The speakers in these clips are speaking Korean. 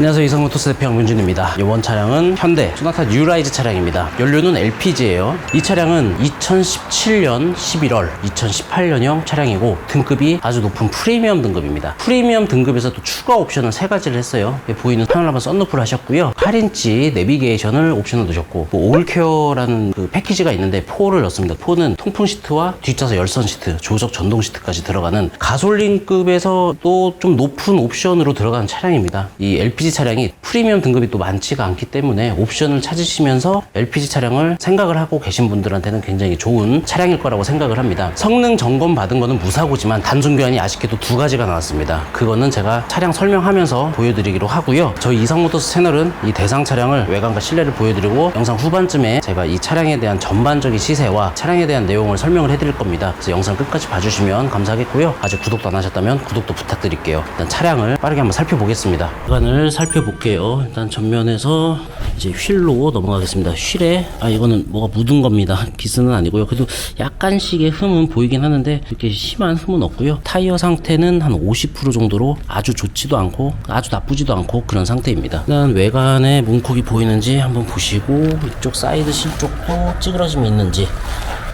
안녕하세요. 이성모터스 대표 양민준입니다. 이번 차량은 현대 소나타 뉴라이즈 차량입니다. 연료는 LPG예요. 이 차량은 2017년 11월 2018년형 차량이고 등급이 아주 높은 프리미엄 등급입니다. 프리미엄 등급에서 또 추가 옵션을 3가지를 했어요. 보이는 파노라마 썬루프를 하셨고요. 8인치 내비게이션을 옵션을 넣으셨고 올케어라는 그 패키지가 있는데 4를 넣습니다. 4는 통풍 시트와 뒷좌석 열선 시트, 조석 전동 시트까지 들어가는 가솔린급에서 또 좀 높은 옵션으로 들어가는 차량입니다. 이 LPG 차량이 프리미엄 등급이 또 많지가 않기 때문에 옵션을 찾으시면서 LPG 차량을 생각을 하고 계신 분들한테는 굉장히 좋은 차량일 거라고 생각을 합니다. 성능 점검 받은 거는 무사고지만 단순 교환이 아쉽게도 2가지가 나왔습니다. 그거는 제가 차량 설명하면서 보여드리기로 하고요. 저희 이성모터스 채널은 이 대상 차량을 외관과 실내를 보여드리고 영상 후반쯤에 제가 이 차량에 대한 전반적인 시세와 차량에 대한 내용을 설명을 해드릴 겁니다. 그래서 영상 끝까지 봐주시면 감사하겠고요. 아직 구독도 안 하셨다면 구독도 부탁드릴게요. 일단 차량을 빠르게 한번 살펴보겠습니다. 외관을 살펴볼게요. 일단 전면에서 이제 휠로 넘어가겠습니다. 휠에 이거는 뭐가 묻은 겁니다. 기스는 아니고요. 그래도 약간씩의 흠은 보이긴 하는데 그렇게 심한 흠은 없고요. 타이어 상태는 한 50% 정도로 아주 좋지도 않고 아주 나쁘지도 않고 그런 상태입니다. 일단 외관에 문콕이 보이는지 한번 보시고 이쪽 사이드 실 쪽도 찌그러짐이 있는지.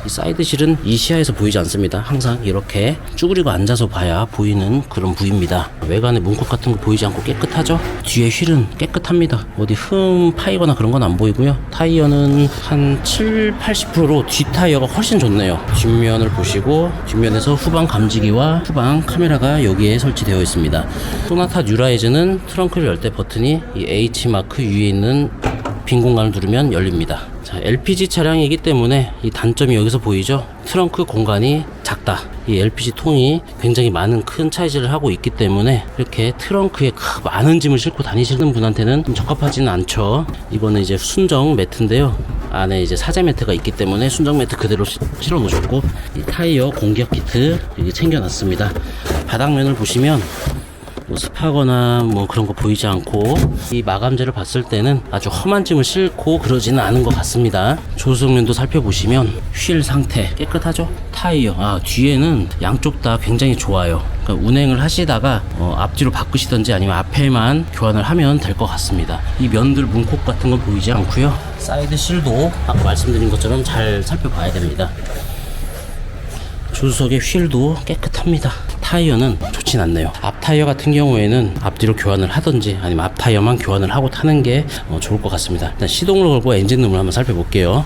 이 사이드 실은 이 시야에서 보이지 않습니다. 항상 이렇게 쭈그리고 앉아서 봐야 보이는 그런 부위입니다. 외관에 문콕 같은 거 보이지 않고 깨끗하죠? 뒤에 휠은 깨끗합니다. 어디 흠 파이거나 그런 건 안 보이고요. 타이어는 한 70~80%로 뒷타이어가 훨씬 좋네요. 뒷면을 보시고 뒷면에서 후방 감지기와 후방 카메라가 여기에 설치되어 있습니다. 소나타 뉴라이즈는 트렁크를 열 때 버튼이 이 H 마크 위에 있는 빈 공간을 누르면 열립니다. 자, LPG 차량이기 때문에 이 단점이 여기서 보이죠? 트렁크 공간이 작다. 이 LPG 통이 굉장히 많은 큰 차이즈를 하고 있기 때문에 이렇게 트렁크에 많은 짐을 싣고 다니시는 분한테는 좀 적합하지는 않죠. 이거는 이제 순정 매트인데요. 안에 이제 사제 매트가 있기 때문에 순정 매트 그대로 실어 놓으셨고 이 타이어 공기압 키트 여기 챙겨놨습니다. 바닥면을 보시면 뭐 습하거나 뭐 그런 거 보이지 않고 이 마감재를 봤을 때는 아주 험한 짐을 싣고 그러지는 않은 것 같습니다. 조수석면도 살펴보시면 휠 상태 깨끗하죠? 타이어 뒤에는 양쪽 다 굉장히 좋아요. 그러니까 운행을 하시다가 앞뒤로 바꾸시던지 아니면 앞에만 교환을 하면 될 것 같습니다. 이 면들 문콕 같은 건 보이지 않고요. 사이드 실도 아까 말씀드린 것처럼 잘 살펴봐야 됩니다. 조수석의 휠도 깨끗합니다. 타이어는 좋진 않네요. 앞 타이어 같은 경우에는 앞뒤로 교환을 하든지 아니면 앞 타이어만 교환을 하고 타는 게 좋을 것 같습니다. 일단 시동을 걸고 엔진룸을 한번 살펴볼게요.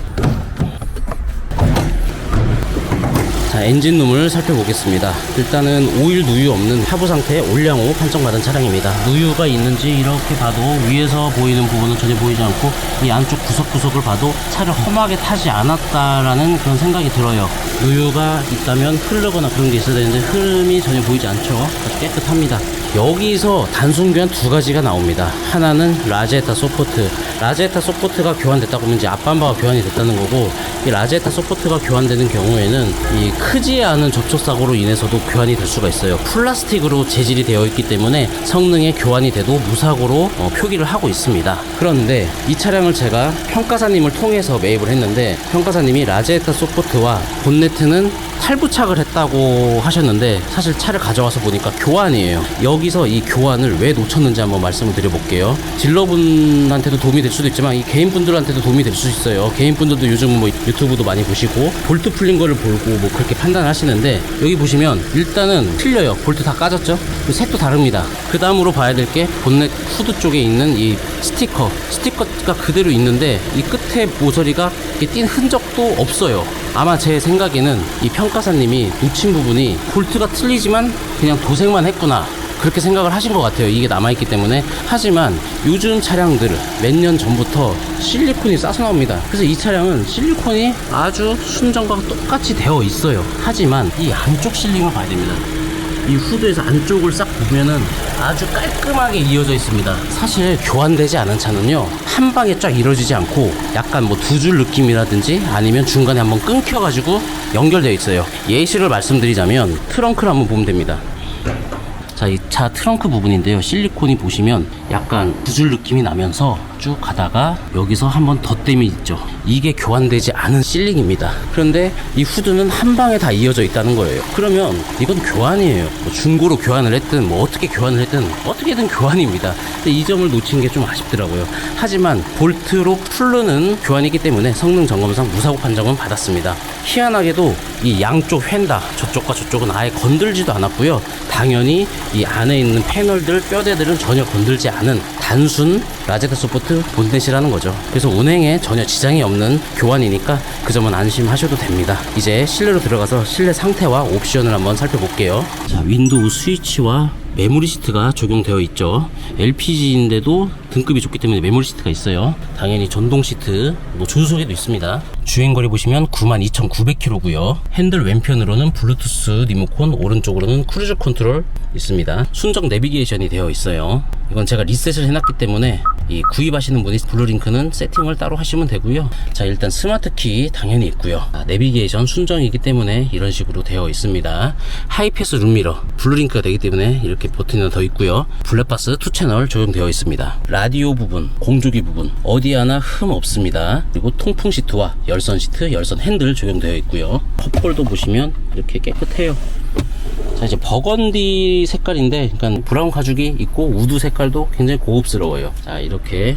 자, 엔진룸을 살펴보겠습니다. 일단은 오일 누유 없는 하부 상태의 올량호 판정받은 차량입니다. 누유가 있는지 이렇게 봐도 위에서 보이는 부분은 전혀 보이지 않고 이 안쪽 구석구석을 봐도 차를 험하게 타지 않았다라는 그런 생각이 들어요. 누유가 있다면 흐르거나 그런 게 있어야 되는데 흐름이 전혀 보이지 않죠. 아주 깨끗합니다. 여기서 단순 교환 2가지가 나옵니다. 하나는 라제타 소포트. 라제타 소포트가 교환됐다고 하면 이제 앞밤바가 교환이 됐다는 거고, 이 라제타 소포트가 교환되는 경우에는 이 크지 않은 접촉사고로 인해서도 교환이 될 수가 있어요. 플라스틱으로 재질이 되어 있기 때문에 성능에 교환이 돼도 무사고로 표기를 하고 있습니다. 그런데 이 차량을 제가 평가사님을 통해서 매입을 했는데 평가사님이 라제타 소포트와 본네트는 탈부착을 했다고 하셨는데 사실 차를 가져와서 보니까 교환이에요. 여기서 이 교환을 왜 놓쳤는지 한번 말씀을 드려볼게요. 딜러분한테도 도움이 될 수도 있지만 이 개인분들한테도 도움이 될 수 있어요. 개인분들도 요즘 뭐 유튜브도 많이 보시고 볼트 풀린 거를 보고 뭐 그렇게 판단을 하시는데 여기 보시면 일단은 틀려요. 볼트 다 까졌죠? 색도 다릅니다. 그 다음으로 봐야 될 게 본넷 후드 쪽에 있는 이 스티커가 그대로 있는데 이 끝에 모서리가 띈 흔적도 없어요. 아마 제 생각에는 이 평가사님이 놓친 부분이 볼트가 틀리지만 그냥 도색만 했구나 그렇게 생각을 하신 것 같아요. 이게 남아있기 때문에. 하지만 요즘 차량들 몇 년 전부터 실리콘이 싸서 나옵니다. 그래서 이 차량은 실리콘이 아주 순정과 똑같이 되어 있어요. 하지만 이 안쪽 실링을 봐야 됩니다. 이 후드에서 안쪽을 싹 보면은 아주 깔끔하게 이어져 있습니다. 사실 교환되지 않은 차는요 한 방에 쫙 이루어지지 않고 약간 뭐 2줄 느낌이라든지 아니면 중간에 한번 끊겨가지고 연결되어 있어요. 예시를 말씀드리자면 트렁크를 한번 보면 됩니다. 자, 이 차 트렁크 부분인데요. 실리콘이 보시면 약간 구슬 느낌이 나면서 쭉 가다가 여기서 한번 덧댐이 있죠. 이게 교환되지 않은 실링입니다. 그런데 이 후드는 한 방에 다 이어져 있다는 거예요. 그러면 이건 교환이에요. 뭐 중고로 교환을 했든 뭐 어떻게 교환을 했든 어떻게든 교환입니다. 근데 이 점을 놓친 게 좀 아쉽더라고요. 하지만 볼트로 풀르는 교환이기 때문에 성능 점검상 무사고 판정은 받았습니다. 희한하게도 이 양쪽 휀다 저쪽과 저쪽은 아예 건들지도 않았고요. 당연히 이 안에 있는 패널들 뼈대들은 전혀 건들지 않은 단순 라제타 소프트 본넷이라는 거죠. 그래서 운행에 전혀 지장이 없는 교환이니까 그 점은 안심하셔도 됩니다. 이제 실내로 들어가서 실내 상태와 옵션을 한번 살펴볼게요. 자, 윈도우 스위치와 메모리 시트가 적용되어 있죠. LPG인데도 등급이 좋기 때문에 메모리 시트가 있어요. 당연히 전동 시트, 뭐 조수석에도 있습니다. 주행거리 보시면 92,900km고요. 핸들 왼편으로는 블루투스 리모컨, 오른쪽으로는 크루즈 컨트롤 있습니다. 순정 내비게이션이 되어 있어요. 이건 제가 리셋을 해놨기 때문에 이 구입하시는 분이 블루링크는 세팅을 따로 하시면 되고요. 자, 일단 스마트키 당연히 있고요. 내비게이션 순정이기 때문에 이런 식으로 되어 있습니다. 하이패스 룸미러 블루링크가 되기 때문에 이렇게 버튼이 더 있고요. 블랙박스 2채널 적용되어 있습니다. 라디오 부분, 공조기 부분 어디 하나 흠 없습니다. 그리고 통풍 시트와 열선 시트, 열선 핸들 적용되어 있고요. 컵홀더 보시면 이렇게 깨끗해요. 자, 이제 버건디 색깔인데, 그러니까 브라운 가죽이 있고 우드 색깔도 굉장히 고급스러워요. 자, 이렇게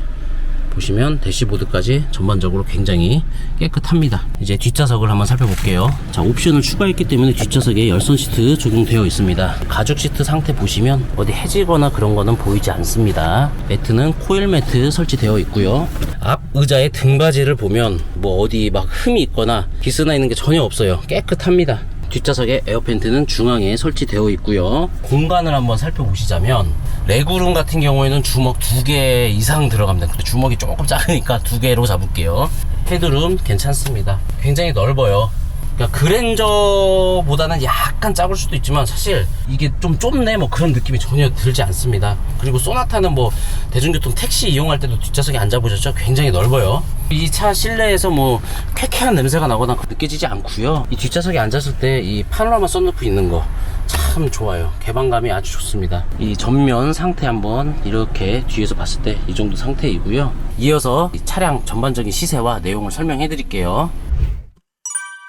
보시면 대시보드까지 전반적으로 굉장히 깨끗합니다. 이제 뒷좌석을 한번 살펴볼게요. 자, 옵션을 추가했기 때문에 뒷좌석에 열선 시트 적용되어 있습니다. 가죽 시트 상태 보시면 어디 해지거나 그런 거는 보이지 않습니다. 매트는 코일 매트 설치되어 있고요. 앞 의자의 등받이를 보면 뭐 어디 막 흠이 있거나 기스나 있는 게 전혀 없어요. 깨끗합니다. 뒷좌석에 에어팬트는 중앙에 설치되어 있고요. 공간을 한번 살펴보시자면 레그룸 같은 경우에는 주먹 2개 이상 들어갑니다. 근데 주먹이 조금 작으니까 2개로 잡을게요. 헤드룸 괜찮습니다. 굉장히 넓어요. 그러니까 그랜저보다는 약간 작을 수도 있지만 사실 이게 좀 좁네 뭐 그런 느낌이 전혀 들지 않습니다. 그리고 소나타는 뭐 대중교통 택시 이용할 때도 뒷좌석에 앉아보셨죠? 굉장히 넓어요. 이 차 실내에서 뭐 쾌쾌한 냄새가 나거나 느껴지지 않고요. 이 뒷좌석에 앉았을 때 이 파노라마 썬루프 있는 거 참 좋아요. 개방감이 아주 좋습니다. 이 전면 상태 한번 이렇게 뒤에서 봤을 때 이 정도 상태이고요. 이어서 이 차량 전반적인 시세와 내용을 설명해 드릴게요.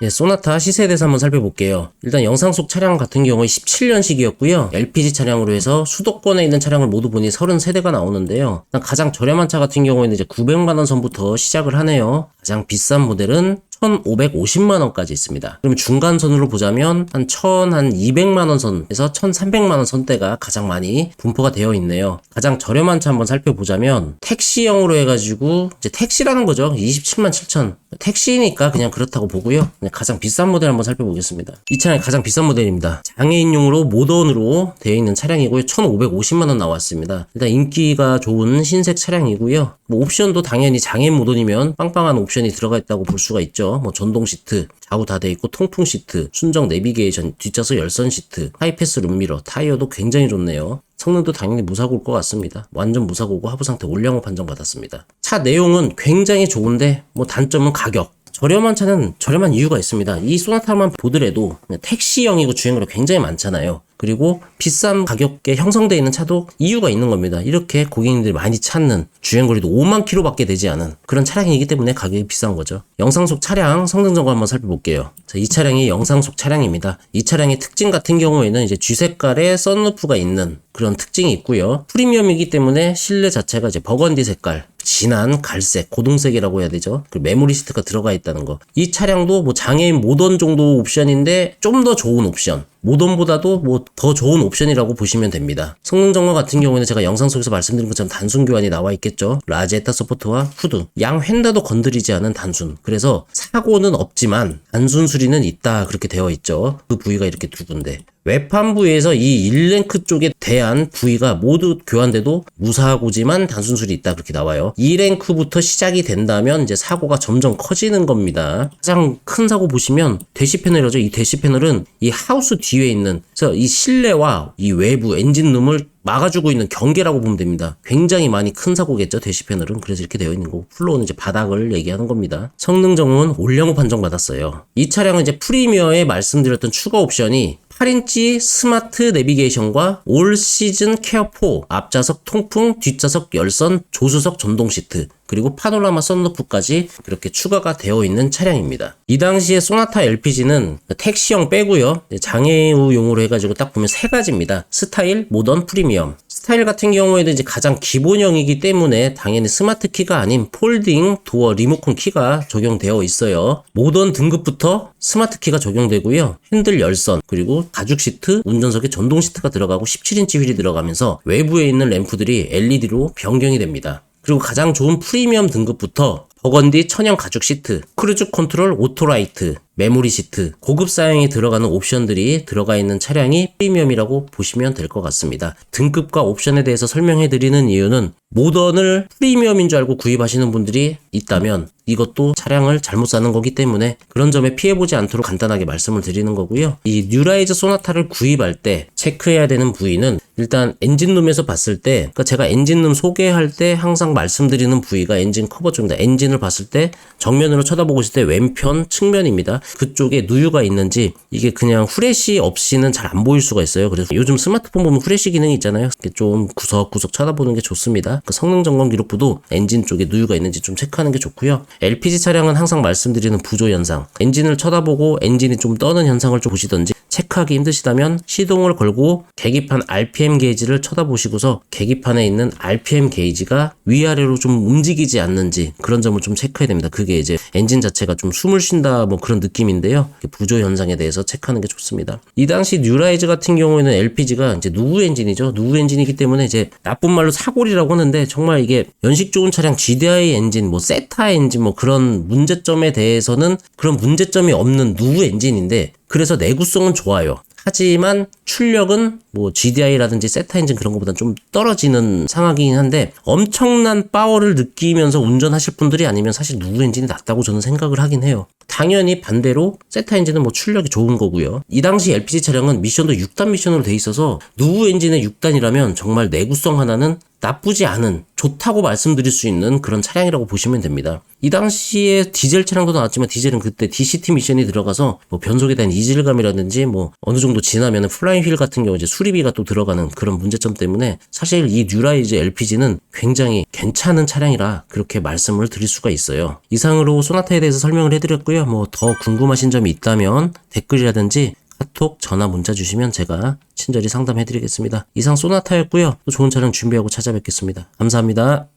네, 소나타 시세에 대해서 한번 살펴볼게요. 일단 영상 속 차량 같은 경우에 17년식이었고요. LPG 차량으로 해서 수도권에 있는 차량을 모두 보니 33대가 나오는데요. 가장 저렴한 차 같은 경우에는 이제 900만원 선부터 시작을 하네요. 가장 비싼 모델은 1,550만원까지 있습니다. 그럼 중간선으로 보자면 한 200만원 선에서 1,300만원 선대가 가장 많이 분포가 되어 있네요. 가장 저렴한 차 한번 살펴보자면 택시형으로 해가지고 이제 택시라는 거죠. 27만 7천. 택시니까 그냥 그렇다고 보고요. 가장 비싼 모델 한번 살펴보겠습니다. 이 차량이 가장 비싼 모델입니다. 장애인용으로 모던으로 되어 있는 차량이고요. 1,550만원 나왔습니다. 일단 인기가 좋은 흰색 차량이고요. 뭐 옵션도 당연히 장애인 모던이면 빵빵한 옵션이 들어가 있다고 볼 수가 있죠. 뭐 전동 시트, 좌우 다 돼 있고 통풍 시트, 순정 내비게이션, 뒷좌석 열선 시트, 하이패스 룸미러, 타이어도 굉장히 좋네요. 성능도 당연히 무사고일 것 같습니다. 완전 무사고고 하부 상태 올량호 판정 받았습니다. 차 내용은 굉장히 좋은데 뭐 단점은 가격. 저렴한 차는 저렴한 이유가 있습니다. 이 소나타만 보더라도 택시형이고 주행거리 굉장히 많잖아요. 그리고 비싼 가격에 형성되어 있는 차도 이유가 있는 겁니다. 이렇게 고객님들이 많이 찾는 주행거리도 5만 킬로밖에 되지 않은 그런 차량이기 때문에 가격이 비싼 거죠. 영상 속 차량 성능 점검 한번 살펴볼게요. 자, 이 차량이 영상 속 차량입니다. 이 차량의 특징 같은 경우에는 이제 쥐색깔의 썬루프가 있는 그런 특징이 있고요. 프리미엄이기 때문에 실내 자체가 이제 버건디 색깔, 진한 갈색, 고동색이라고 해야 되죠. 그리고 메모리 시트가 들어가 있다는 거. 이 차량도 뭐 장애인 모던 정도 옵션인데 좀 더 좋은 옵션. 모던보다도 뭐 더 좋은 옵션이라고 보시면 됩니다. 성능 점검 같은 경우에는 제가 영상 속에서 말씀드린 것처럼 단순 교환이 나와 있겠죠. 라제타 서포트와 후드, 양 휀다도 건드리지 않은 단순. 그래서 사고는 없지만 단순 수리는 있다 그렇게 되어 있죠. 그 부위가 이렇게 두 군데. 외판부에서 이 1랭크 쪽에 대한 부위가 모두 교환돼도 무사고지만 단순 수리 있다 그렇게 나와요. 2랭크부터 시작이 된다면 이제 사고가 점점 커지는 겁니다. 가장 큰 사고 보시면 대시 패널이죠. 이 대시 패널은 이 하우스 뒤 뒤에 있는, 그래서 이 실내와 이 외부 엔진룸을 막아주고 있는 경계라고 보면 됩니다. 굉장히 많이 큰 사고겠죠, 대시 패널은. 그래서 이렇게 되어 있는 거고, 플로어는 이제 바닥을 얘기하는 겁니다. 성능 점은 올영호 판정받았어요. 이 차량은 이제 프리미어에 말씀드렸던 추가 옵션이 8인치 스마트 내비게이션과 올 시즌 케어 4, 앞좌석 통풍, 뒷좌석 열선, 조수석 전동 시트, 그리고 파노라마 썬루프까지 그렇게 추가가 되어 있는 차량입니다. 이 당시에 소나타 LPG는 택시형 빼고요. 장애우용으로 해가지고 딱 보면 세 가지입니다. 스타일, 모던, 프리미엄. 스타일 같은 경우에는 이제 가장 기본형이기 때문에 당연히 스마트 키가 아닌 폴딩 도어 리모컨 키가 적용되어 있어요. 모던 등급부터 스마트 키가 적용되고요. 핸들 열선, 그리고 가죽 시트, 운전석에 전동 시트가 들어가고 17인치 휠이 들어가면서 외부에 있는 램프들이 LED로 변경이 됩니다. 그리고 가장 좋은 프리미엄 등급부터 버건디 천연 가죽 시트, 크루즈 컨트롤 오토라이트, 메모리 시트, 고급 사양이 들어가는 옵션들이 들어가 있는 차량이 프리미엄이라고 보시면 될 것 같습니다. 등급과 옵션에 대해서 설명해 드리는 이유는 모던을 프리미엄인 줄 알고 구입하시는 분들이 있다면 이것도 차량을 잘못 사는 거기 때문에 그런 점에 피해보지 않도록 간단하게 말씀을 드리는 거고요. 이 뉴라이즈 소나타를 구입할 때 체크해야 되는 부위는 일단 엔진룸에서 봤을 때, 그러니까 제가 엔진룸 소개할 때 항상 말씀드리는 부위가 엔진 커버 쪽입니다. 엔진을 봤을 때 정면으로 쳐다보고 있을 때 왼편 측면입니다. 그쪽에 누유가 있는지, 이게 그냥 후레쉬 없이는 잘 안 보일 수가 있어요. 그래서 요즘 스마트폰 보면 후레쉬 기능이 있잖아요. 좀 구석구석 쳐다보는 게 좋습니다. 그 성능 점검 기록부도 엔진 쪽에 누유가 있는지 좀 체크하는 게 좋고요. LPG 차량은 항상 말씀드리는 부조 현상, 엔진을 쳐다보고 엔진이 좀 떠는 현상을 좀 보시던지, 체크하기 힘드시다면 시동을 걸고 계기판 RPM 게이지를 쳐다보시고서 계기판에 있는 RPM 게이지가 위아래로 좀 움직이지 않는지 그런 점을 좀 체크해야 됩니다. 그게 이제 엔진 자체가 좀 숨을 쉰다 뭐 그런 느낌인데요. 부조 현상에 대해서 체크하는 게 좋습니다. 이 당시 뉴라이즈 같은 경우에는 LPG가 이제 누구 엔진이죠. 누구 엔진이기 때문에 이제 나쁜 말로 사골이라고 하는데, 정말 이게 연식 좋은 차량 GDI 엔진, 뭐 세타 엔진 뭐 그런 문제점에 대해서는 그런 문제점이 없는 누구 엔진인데, 그래서 내구성은 좋아요. 하지만 출력은 뭐 GDI라든지 세타 엔진 그런 것보다는 좀 떨어지는 상황이긴 한데, 엄청난 파워를 느끼면서 운전하실 분들이 아니면 사실 누구 엔진이 낫다고 저는 생각을 하긴 해요. 당연히 반대로 세타 엔진은 뭐 출력이 좋은 거고요. 이 당시 LPG 차량은 미션도 6단 미션으로 돼 있어서 누구 엔진의 6단이라면 정말 내구성 하나는 나쁘지 않은, 좋다고 말씀드릴 수 있는 그런 차량이라고 보시면 됩니다. 이 당시에 디젤 차량도 나왔지만 디젤은 그때 DCT 미션이 들어가서 뭐 변속에 대한 이질감이라든지 뭐 어느 정도 지나면은 플라잉 휠 같은 경우 이제 수리비가 또 들어가는 그런 문제점 때문에 사실 이 뉴라이즈 LPG는 굉장히 괜찮은 차량이라 그렇게 말씀을 드릴 수가 있어요. 이상으로 소나타에 대해서 설명을 해드렸고요. 뭐 더 궁금하신 점이 있다면 댓글이라든지 카톡, 전화, 문자 주시면 제가 친절히 상담해드리겠습니다. 이상 소나타였고요. 또 좋은 차량 준비하고 찾아뵙겠습니다. 감사합니다.